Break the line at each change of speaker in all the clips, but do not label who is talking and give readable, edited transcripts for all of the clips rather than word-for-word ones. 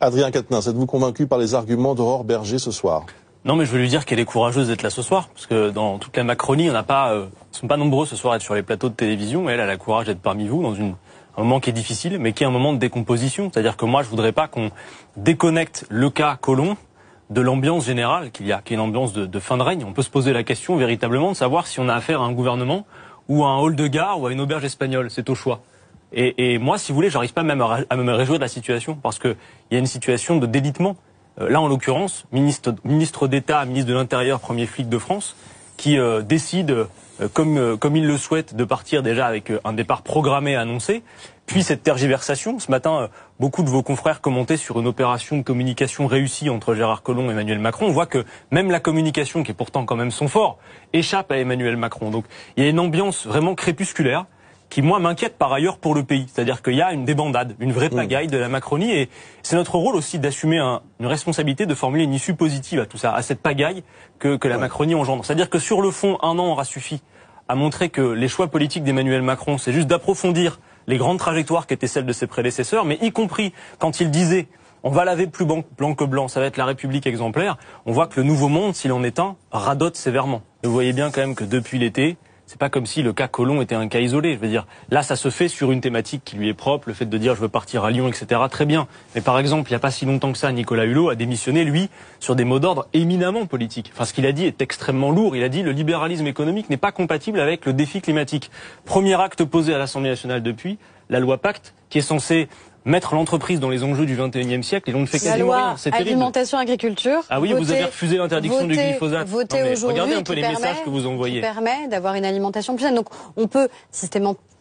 Adrien Quatennens, êtes-vous convaincu par les arguments d'Aurore Berger ce soir?
Non, mais je veux lui dire qu'elle est courageuse d'être là ce soir, parce que dans toute la Macronie, ils ne sont pas nombreux ce soir à être sur les plateaux de télévision, et elle a le courage d'être parmi vous dans un moment qui est difficile, mais qui est un moment de décomposition. C'est-à-dire que moi, je voudrais pas qu'on déconnecte le cas Collomb de l'ambiance générale qu'il y a, qui est une ambiance de fin de règne. On peut se poser la question véritablement de savoir si on a affaire à un gouvernement ou à un hall de gare ou à une auberge espagnole. C'est au choix. Et moi, si vous voulez, j'arrive pas même à me réjouir de la situation, parce que il y a une situation de délitement. Là, en l'occurrence, ministre d'État, ministre de l'Intérieur, premier flic de France, qui décide, comme il le souhaite, de partir déjà avec un départ programmé annoncé. Puis cette tergiversation. Ce matin, beaucoup de vos confrères commentaient sur une opération de communication réussie entre Gérard Collomb et Emmanuel Macron. On voit que même la communication, qui est pourtant quand même son fort, échappe à Emmanuel Macron. Donc il y a une ambiance vraiment crépusculaire qui, moi, m'inquiète par ailleurs pour le pays. C'est-à-dire qu'il y a une débandade, une vraie pagaille de la Macronie, et c'est notre rôle aussi d'assumer une responsabilité, de formuler une issue positive à tout ça, à cette pagaille que la Macronie engendre. C'est-à-dire que sur le fond, un an aura suffi à montrer que les choix politiques d'Emmanuel Macron, c'est juste d'approfondir les grandes trajectoires qui étaient celles de ses prédécesseurs, mais y compris quand il disait on va laver plus blanc que blanc, ça va être la République exemplaire, on voit que le nouveau monde, s'il en est un, radote sévèrement. Et vous voyez bien quand même que depuis l'été, c'est pas comme si le cas Collomb était un cas isolé. Je veux dire, là, ça se fait sur une thématique qui lui est propre, le fait de dire je veux partir à Lyon, etc. Très bien. Mais par exemple, il n'y a pas si longtemps que ça, Nicolas Hulot a démissionné, lui, sur des mots d'ordre éminemment politiques. Enfin, ce qu'il a dit est extrêmement lourd. Il a dit le libéralisme économique n'est pas compatible avec le défi climatique. Premier acte posé à l'Assemblée nationale depuis, la loi Pacte, qui est censée mettre l'entreprise dans les enjeux du XXIe siècle, et on ne fait quasiment rien. C'est terrible.
Alimentation, agriculture.
Ah oui, vous avez refusé l'interdiction du glyphosate.
Regardez
un peu les messages que vous envoyez.
Qui permet d'avoir une alimentation plus saine. Donc on peut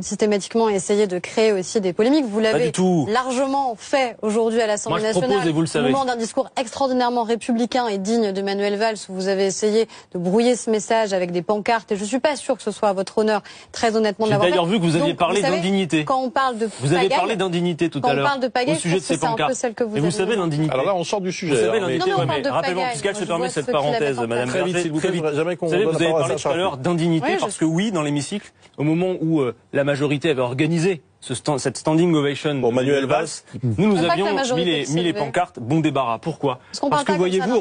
systématiquement essayer de créer aussi des polémiques. Vous l'avez largement fait aujourd'hui à l'Assemblée nationale.
Propose, et vous le savez.
Au moment d'un discours extraordinairement républicain et digne de Manuel Valls, où vous avez essayé de brouiller ce message avec des pancartes. Et je suis pas sûr que ce soit à votre honneur, très honnêtement, de l'avoir fait.
J'ai d'ailleurs vu que vous aviez parlé d'indignité.
Quand on parle de
vous avez parlé d'indignité tout à l'heure.
Quand on parle de pagaille,
au sujet de ces pancartes.
Et
vous savez l'indignité.
Alors là, on sort du sujet.
Vous savez l'indignité. Rappelez-moi, puisqu'elle se permet cette parenthèse, Madame Berger. Vous savez, vous avez parlé tout à l'heure d'indignité, parce que oui, dans l'hémicycle, au moment où la majorité avait organisé cette standing ovation
pour Manuel Valls,
nous avions mis les pancartes bon débarras. Pourquoi?
Parce que
voyez-vous,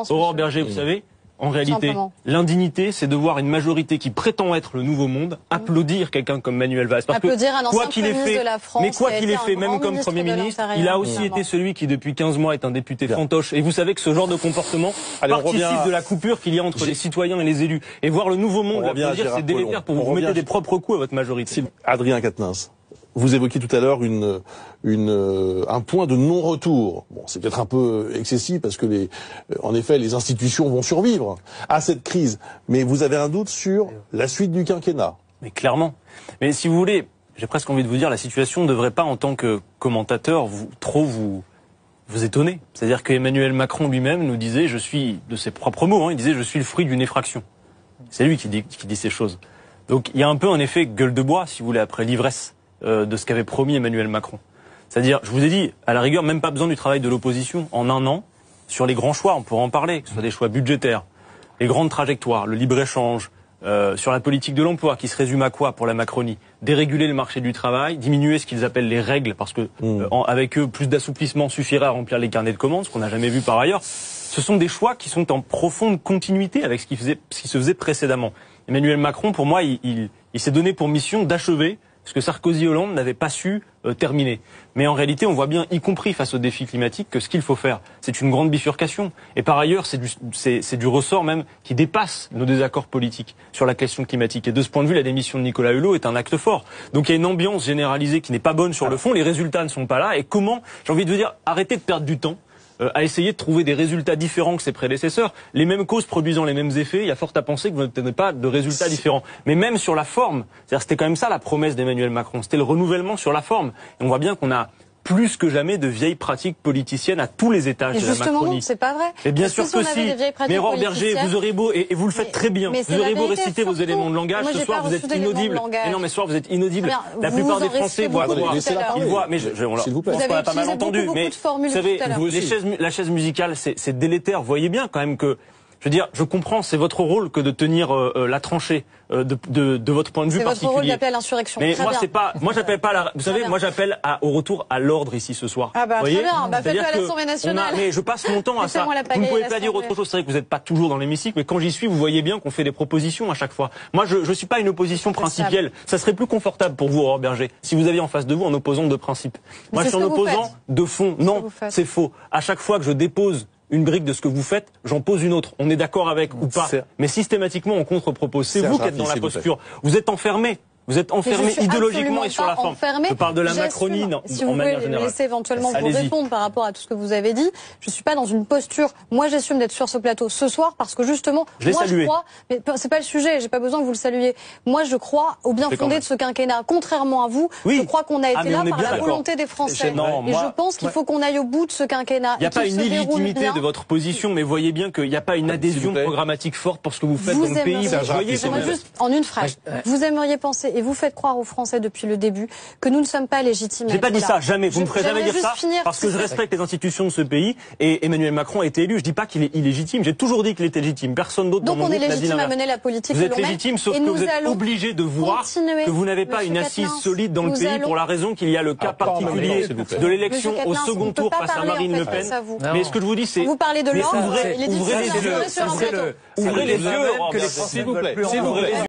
Aurore Berger, vous savez, en réalité, l'indignité, c'est de voir une majorité qui prétend être le nouveau monde applaudir quelqu'un comme Manuel Valls. Parce que quoi qu'il ait fait, même comme Premier ministre, il a aussi été celui qui, depuis 15 mois, est un député fantoche. Et vous savez que ce genre de comportement participe de la coupure qu'il y a entre les citoyens et les élus. Et voir le nouveau monde applaudir, c'est délétère pour vous mettre des propres coups à votre majorité.
Adrien Quatennens, vous évoquiez tout à l'heure un point de non-retour. Bon, c'est peut-être un peu excessif parce que en effet, les institutions vont survivre à cette crise. Mais vous avez un doute sur la suite du quinquennat.
Mais clairement. Mais si vous voulez, j'ai presque envie de vous dire, la situation ne devrait pas, en tant que commentateur, vous étonner. C'est-à-dire qu'Emmanuel Macron lui-même nous disait, je suis, de ses propres mots, il disait, je suis le fruit d'une effraction. C'est lui qui dit ces choses. Donc il y a un peu un effet gueule de bois, si vous voulez, après l'ivresse de ce qu'avait promis Emmanuel Macron. C'est-à-dire, je vous ai dit, à la rigueur, même pas besoin du travail de l'opposition. En un an, sur les grands choix, on pourra en parler, que ce soit des choix budgétaires, les grandes trajectoires, le libre-échange, sur la politique de l'emploi, qui se résume à quoi pour la Macronie? Déréguler le marché du travail, diminuer ce qu'ils appellent les règles, parce que avec eux, plus d'assouplissement suffirait à remplir les carnets de commandes, ce qu'on n'a jamais vu par ailleurs. Ce sont des choix qui sont en profonde continuité avec ce qui se faisait précédemment. Emmanuel Macron, pour moi, il s'est donné pour mission d'achever ce que Sarkozy et Hollande n'avaient pas su terminer. Mais en réalité, on voit bien, y compris face au défi climatique, que ce qu'il faut faire, c'est une grande bifurcation. Et par ailleurs, c'est du ressort même qui dépasse nos désaccords politiques sur la question climatique. Et de ce point de vue, la démission de Nicolas Hulot est un acte fort. Donc il y a une ambiance généralisée qui n'est pas bonne sur le fond, les résultats ne sont pas là. Et comment, j'ai envie de vous dire, arrêtez de perdre du temps à essayer de trouver des résultats différents que ses prédécesseurs. Les mêmes causes produisant les mêmes effets, il y a fort à penser que vous n'obtenez pas de résultats différents. Mais même sur la forme, c'est-à-dire c'était quand même ça la promesse d'Emmanuel Macron, c'était le renouvellement sur la forme. Et on voit bien qu'on a plus que jamais de vieilles pratiques politiciennes à tous les étages de la Macronie.
Justement, non, c'est pas vrai.
Et bien sûr que si. Mais Aurore Berger, vous aurez beau, et vous le faites très bien, vous aurez beau réciter vos éléments de langage, ce soir vous êtes inaudible. Mais non, mais ce soir vous êtes inaudible. La plupart des Français voient. Ils voient, mais on l'a pas mal entendu. Mais vous savez, la chaise musicale, c'est délétère. Vous voyez bien quand même que Je veux dire, je comprends, c'est votre rôle que de tenir la tranchée de votre point de vue particulier.
C'est votre rôle d'appeler à l'insurrection.
Mais
très
moi,
bien.
c'est pas, moi j'appelle pas à la, vous savez, moi j'appelle au retour à l'ordre ici ce soir.
Ah bah
vous
très
voyez,
bien, bah faites-le à l'Assemblée nationale.
mais je passe mon temps à ça.
Mettez-moi la
Vous
pagaille
ne pouvez
à
pas dire
l'Assemblée.
autre chose. C'est vrai que vous n'êtes pas toujours dans l'hémicycle, mais quand j'y suis, vous voyez bien qu'on fait des propositions à chaque fois. Moi, je suis pas une opposition principielle. Ça serait plus confortable pour vous, Aurore Berger, si vous aviez en face de vous un opposant de principe. Moi, je suis un opposant de fond. Non, c'est faux. À chaque fois que je dépose une brique de ce que vous faites, j'en pose une autre. On est d'accord avec ou pas. Mais systématiquement, on contre-propose. C'est vous qui êtes dans la posture. Vous êtes enfermés. Vous êtes enfermé idéologiquement et sur la forme.
Enfermé.
Je parle de la Macronie
si
en manière
vous
générale.
Laissez éventuellement vous répondre par rapport à tout ce que vous avez dit. Je suis pas dans une posture. Moi, j'assume d'être sur ce plateau ce soir parce que justement, je crois. Mais c'est pas le sujet. J'ai pas besoin que vous le saluiez. Moi, je crois au bien fondé de ce quinquennat. Contrairement à vous, je crois qu'on a été là par la volonté des Français. Et je pense qu'il faut qu'on aille au bout de ce quinquennat.
Il n'y a pas une illégitimité de votre position, mais voyez bien qu'il n'y a pas une adhésion programmatique forte pour ce que vous faites dans le pays.
J'aimerais juste en une phrase. Vous aimeriez penser et vous faites croire aux Français depuis le début que nous ne sommes pas légitimes.
J'ai pas dit ça, jamais. Vous ne me ferez jamais dire ça, parce que je respecte les institutions de ce pays et Emmanuel Macron a été élu. Je dis pas qu'il est illégitime. J'ai toujours dit qu'il était légitime. Personne d'autre dans mon groupe n'a dit l'inverse. Donc on est légitime à mener la politique. Vous êtes légitime, sauf que vous êtes obligé de voir que vous n'avez pas une assise solide dans le pays pour la raison qu'il y a le cas particulier de l'élection au second tour face à Marine Le Pen. Mais ce que je vous dis, c'est
vous parlez de l'ordre,
ouvrez les yeux, Aurore Berger.
S'il vous plaît.